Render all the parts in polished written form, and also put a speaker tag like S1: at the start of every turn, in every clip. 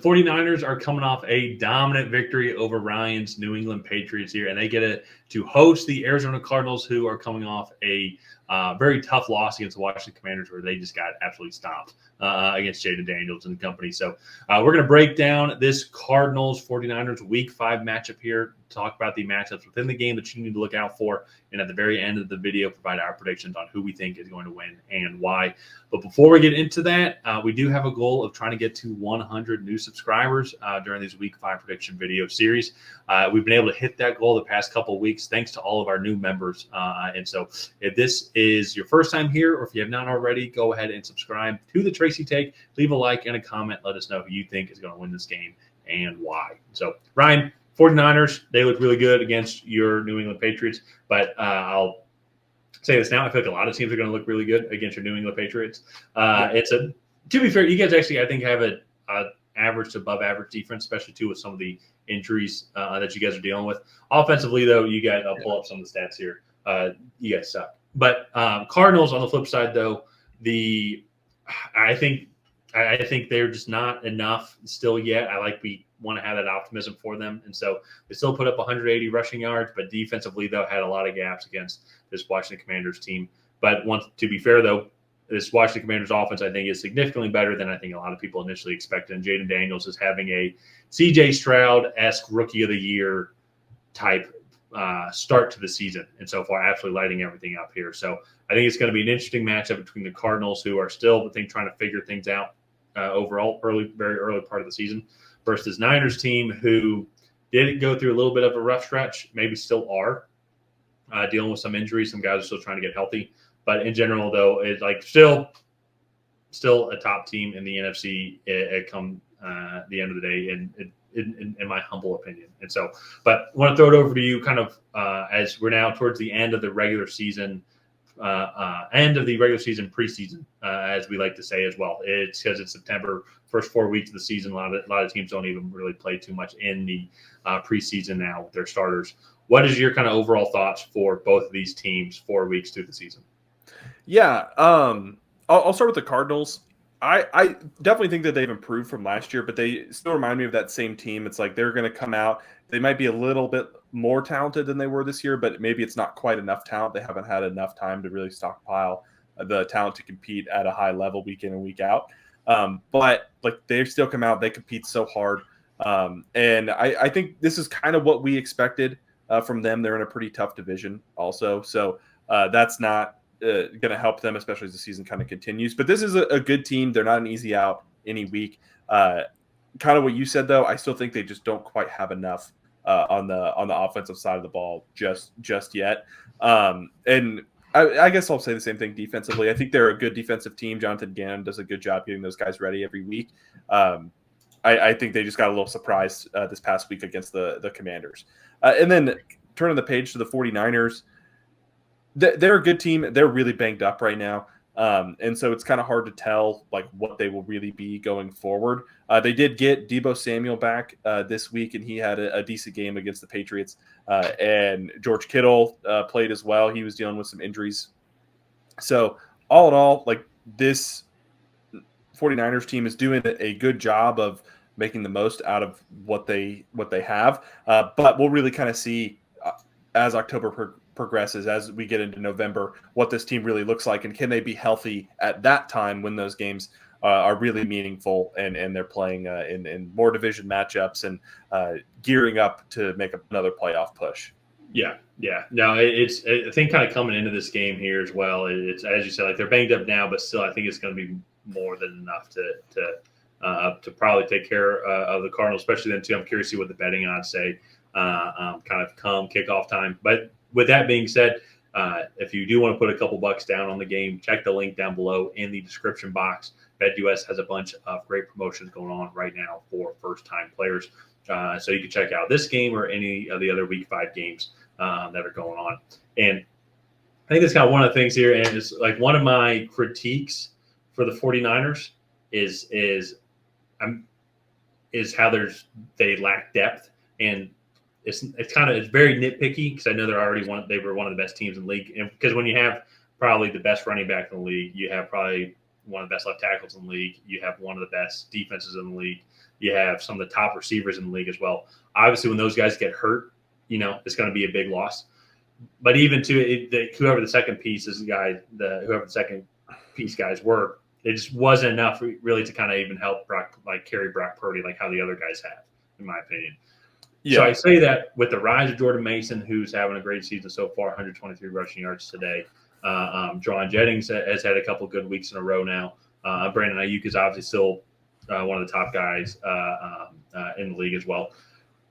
S1: 49ers are coming off a dominant victory over Ryan's New England Patriots here, and they get to host the Arizona Cardinals, who are coming off a very tough loss against the Washington Commanders, where they just got absolutely stomped against Jaden Daniels and company. So we're going to break down this Cardinals 49ers Week 5 matchup here, talk about the matchups within the game that you need to look out for, and at the very end of the video, provide our predictions on who we think is going to win and why. But before we get into that, we do have a goal of trying to get to 100 new subscribers during these Week 5 prediction video series. We've been able to hit that goal the past couple of weeks thanks to all of our new members. And so if this is your first time here, or if you have not already, go ahead and subscribe to the Tracy Take. Leave a like and a comment. Let us know who you think is going to win this game and why. So, Ryan, 49ers, they look really good against your New England Patriots, but I'll say this now. I feel like a lot of teams are going to look really good against your New England Patriots. To be fair, you guys actually, I think, have a average to above average defense, especially too with some of the injuries that you guys are dealing with. Offensively, though, you guys, I'll pull up some of the stats here. You guys suck. But Cardinals, on the flip side, though, I think they're just not enough still yet. We want to have that optimism for them. And so they still put up 180 rushing yards, but defensively, though, had a lot of gaps against this Washington Commanders team. But to be fair, though, this Washington Commanders offense, I think, is significantly better than I think a lot of people initially expected. And Jaden Daniels is having a C.J. Stroud-esque Rookie of the Year type start to the season. And so far, absolutely lighting everything up here. So I think it's going to be an interesting matchup between the Cardinals, who are still, I think, trying to figure things out overall, very early part of the season, versus this Niners team, who did go through a little bit of a rough stretch, maybe still are dealing with some injuries. Some guys are still trying to get healthy. But in general, though, it's like still a top team in the NFC come the end of the day, in my humble opinion. And so, but I want to throw it over to you kind of as we're now towards the end of the regular season, preseason, as we like to say as well. It's because it's September, first 4 weeks of the season. A lot of teams don't even really play too much in the preseason now with their starters. What is your kind of overall thoughts for both of these teams 4 weeks through the season?
S2: Yeah, I'll start with the Cardinals. I definitely think that they've improved from last year, but they still remind me of that same team. It's like they're going to come out. They might be a little bit more talented than they were this year, but maybe it's not quite enough talent. They haven't had enough time to really stockpile the talent to compete at a high level week in and week out. But like they still come out. They compete so hard. And I think this is kind of what we expected from them. They're in a pretty tough division also. So that's not going to help them, especially as the season kind of continues. But this is a good team. They're not an easy out any week. Kind of what you said, though, I still think they just don't quite have enough on the offensive side of the ball just yet. And I guess I'll say the same thing defensively. I think they're a good defensive team. Jonathan Gannon does a good job getting those guys ready every week. I think they just got a little surprised this past week against the Commanders. And then turning the page to the 49ers, they're a good team. They're really banged up right now. And so it's kind of hard to tell like what they will really be going forward. They did get Deebo Samuel back this week, and he had a decent game against the Patriots. And George Kittle played as well. He was dealing with some injuries. So all in all, like this 49ers team is doing a good job of making the most out of what they have. But we'll really kind of see as October progresses, as we get into November, what this team really looks like, and can they be healthy at that time when those games are really meaningful and they're playing in more division matchups and gearing up to make another playoff push.
S1: Yeah. No, it's I think kind of coming into this game here as well. It's as you said, like they're banged up now, but still, I think it's going to be more than enough to probably take care of the Cardinals, especially then too. I'm curious to see what the betting odds say kind of come kickoff time, but. With that being said, if you do want to put a couple bucks down on the game, check the link down below in the description box. BetUS has a bunch of great promotions going on right now for first-time players. So you can check out this game or any of the other Week 5 games that are going on. And I think that's kind of one of the things here. And it's like one of my critiques for the 49ers is how they lack depth. And it's very nitpicky because I know they were one of the best teams in the league. And because when you have probably the best running back in the league, you have probably one of the best left tackles in the league. You have one of the best defenses in the league. You have some of the top receivers in the league as well. Obviously, when those guys get hurt, it's going to be a big loss. But even whoever the second piece is whoever the second piece guys were, it just wasn't enough really to kind of even help carry Brock Purdy like how the other guys have, in my opinion. Yeah. So I say that with the rise of Jordan Mason, who's having a great season so far, 123 rushing yards today. John Jennings has had a couple good weeks in a row now. Brandon Ayuk is obviously still one of the top guys in the league as well.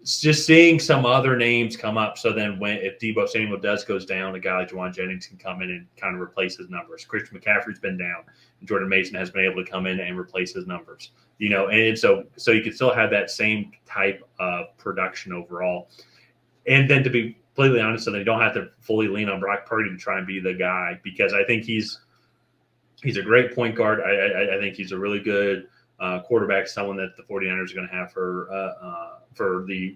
S1: It's just seeing some other names come up. So then if Deebo Samuel goes down, a guy like Juwan Jennings can come in and kind of replace his numbers. Christian McCaffrey's been down. And Jordan Mason has been able to come in and replace his numbers. And so you can still have that same type of production overall. And then to be completely honest, so they don't have to fully lean on Brock Purdy to try and be the guy, because I think he's a great point guard. I think he's a really good quarterback, someone that the 49ers are going to have for the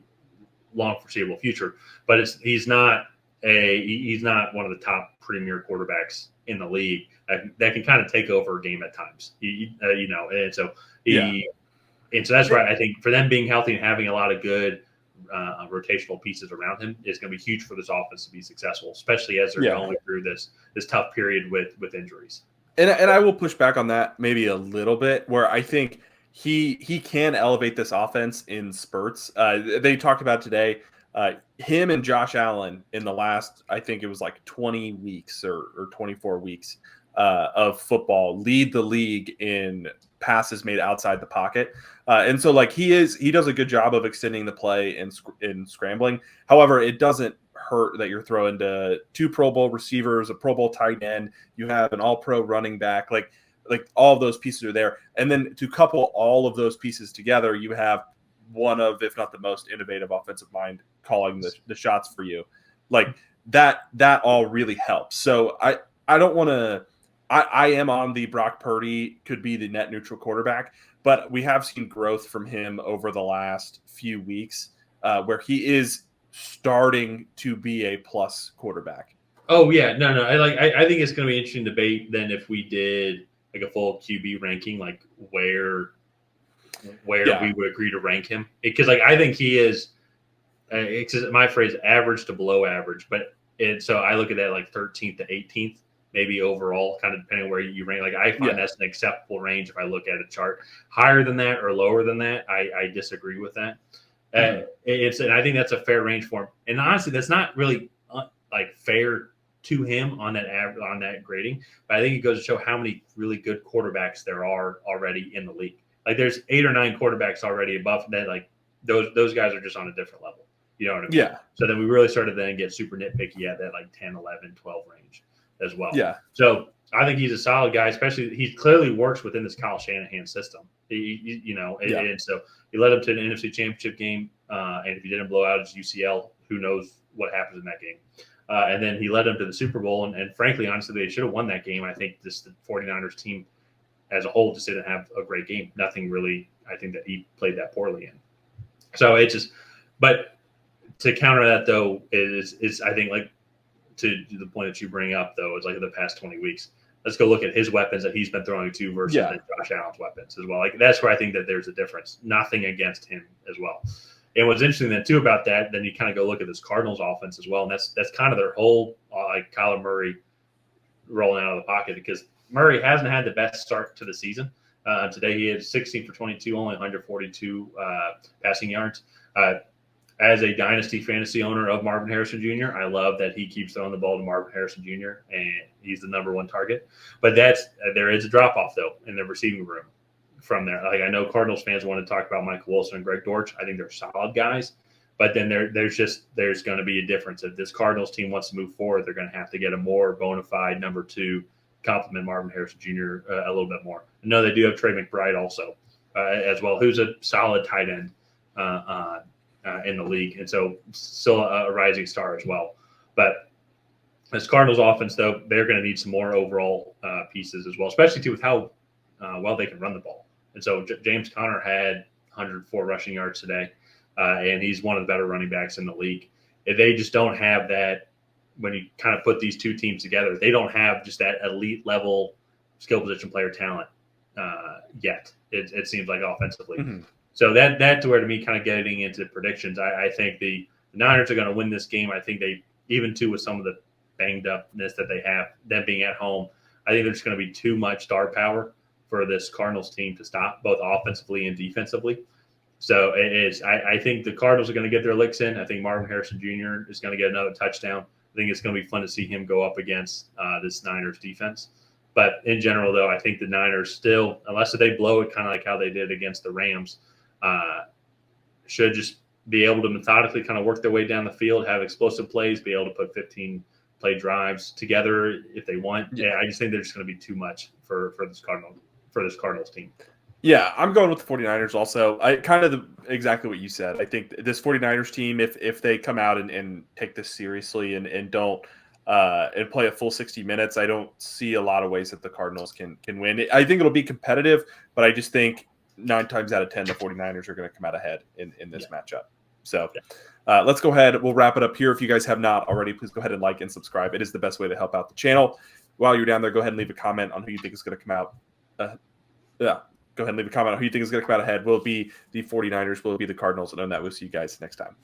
S1: long foreseeable future. But he's not one of the top premier quarterbacks in the league that can kind of take over a game at times. And so that's why I think for them being healthy and having a lot of good rotational pieces around him is going to be huge for this offense to be successful, especially as they're going through this tough period with injuries.
S2: And I will push back on that maybe a little bit, where I think he can elevate this offense in spurts. They talked about today, him and Josh Allen in the last, I think it was like 20 weeks or 24 weeks of football, lead the league in passes made outside the pocket. And so he does a good job of extending the play and scrambling. However, it doesn't hurt that you're throwing to 2 Pro Bowl receivers, a Pro Bowl tight end, you have an all-pro running back, like all of those pieces are there. And then to couple all of those pieces together, you have one of, if not the most innovative offensive mind calling the shots for you. Like that all really helps. So I don't want to, I am on the Brock Purdy could be the net neutral quarterback, but we have seen growth from him over the last few weeks where he is starting to be a plus quarterback.
S1: Oh yeah, no. I think it's going to be an interesting debate then if we did like a full QB ranking, like where we would agree to rank him, because I think he is. It's my phrase, average to below average, so I look at that like 13th to 18th, maybe overall, kind of depending on where you rank. Like I find that's an acceptable range if I look at a chart. Higher than that or lower than that, I disagree with that. And I think that's a fair range for him. And honestly, that's not really fair to him on that grading. But I think it goes to show how many really good quarterbacks there are already in the league. Like there's 8 or 9 quarterbacks already above that. Like those guys are just on a different level. You know what I mean?
S2: Yeah.
S1: So then we really started then get super nitpicky at that like 10, 11, 12 range as well.
S2: Yeah.
S1: So I think he's a solid guy, especially he clearly works within this Kyle Shanahan system. And so he led him to an NFC Championship game. And if he didn't blow out his UCL, who knows what happens in that game. And then he led them to the Super Bowl. And frankly, honestly, they should have won that game. I think the 49ers team as a whole just didn't have a great game. Nothing really, I think, that he played that poorly in. So but to counter that, though, is I think, like, to the point that you bring up, though, is like the past 20 weeks. Let's go look at his weapons that he's been throwing to versus Josh Allen's weapons as well. Like that's where I think that there's a difference. Nothing against him as well. And what's interesting then too about that, then you kind of go look at this Cardinals offense as well, and that's kind of their whole like Kyler Murray rolling out of the pocket, because Murray hasn't had the best start to the season. Today he had 16 for 22, only 142 passing yards. As a dynasty fantasy owner of Marvin Harrison Jr., I love that he keeps throwing the ball to Marvin Harrison Jr. and he's the number 1 target. But there is a drop off though in the receiving room from there. Like I know Cardinals fans want to talk about Michael Wilson and Greg Dortch. I think they're solid guys, but then there's going to be a difference. If this Cardinals team wants to move forward, they're going to have to get a more bona fide number 2, complement Marvin Harrison Jr. A little bit more. I know they do have Trey McBride also as well, who's a solid tight end in the league, and so still a rising star as well. But this Cardinals offense, though, they're going to need some more overall pieces as well, especially too with how well they can run the ball. And so James Conner had 104 rushing yards today, and he's one of the better running backs in the league. They just don't have that when you kind of put these two teams together. They don't have just that elite level skill position player talent yet. It seems like offensively.
S2: Mm-hmm.
S1: So that's where, to me, kind of getting into predictions, I think the Niners are going to win this game. I think they, even too with some of the banged upness that they have, them being at home, I think there's going to be too much star power for this Cardinals team to stop, both offensively and defensively. So it is. I think the Cardinals are going to get their licks in. I think Marvin Harrison Jr. is going to get another touchdown. I think it's going to be fun to see him go up against this Niners defense. But in general, though, I think the Niners still, unless they blow it kind of like how they did against the Rams, should just be able to methodically kind of work their way down the field, have explosive plays, be able to put 15-play drives together if they want. Yeah, I just think there's going to be too much for this Cardinals team.
S2: Yeah, I'm going with the 49ers also. I kind of exactly what you said. I think this 49ers team, if they come out and take this seriously and don't and play a full 60 minutes, I don't see a lot of ways that the Cardinals can win. I think it'll be competitive, but I just think 9 times out of 10, the 49ers are going to come out ahead in this matchup. So let's go ahead. We'll wrap it up here. If you guys have not already, please go ahead and like and subscribe. It is the best way to help out the channel. While you're down there, go ahead and leave a comment on who you think is going to come out. Go ahead and leave a comment on who you think is going to come out ahead. Will it be the 49ers? Will it be the Cardinals? And on that, we'll see you guys next time.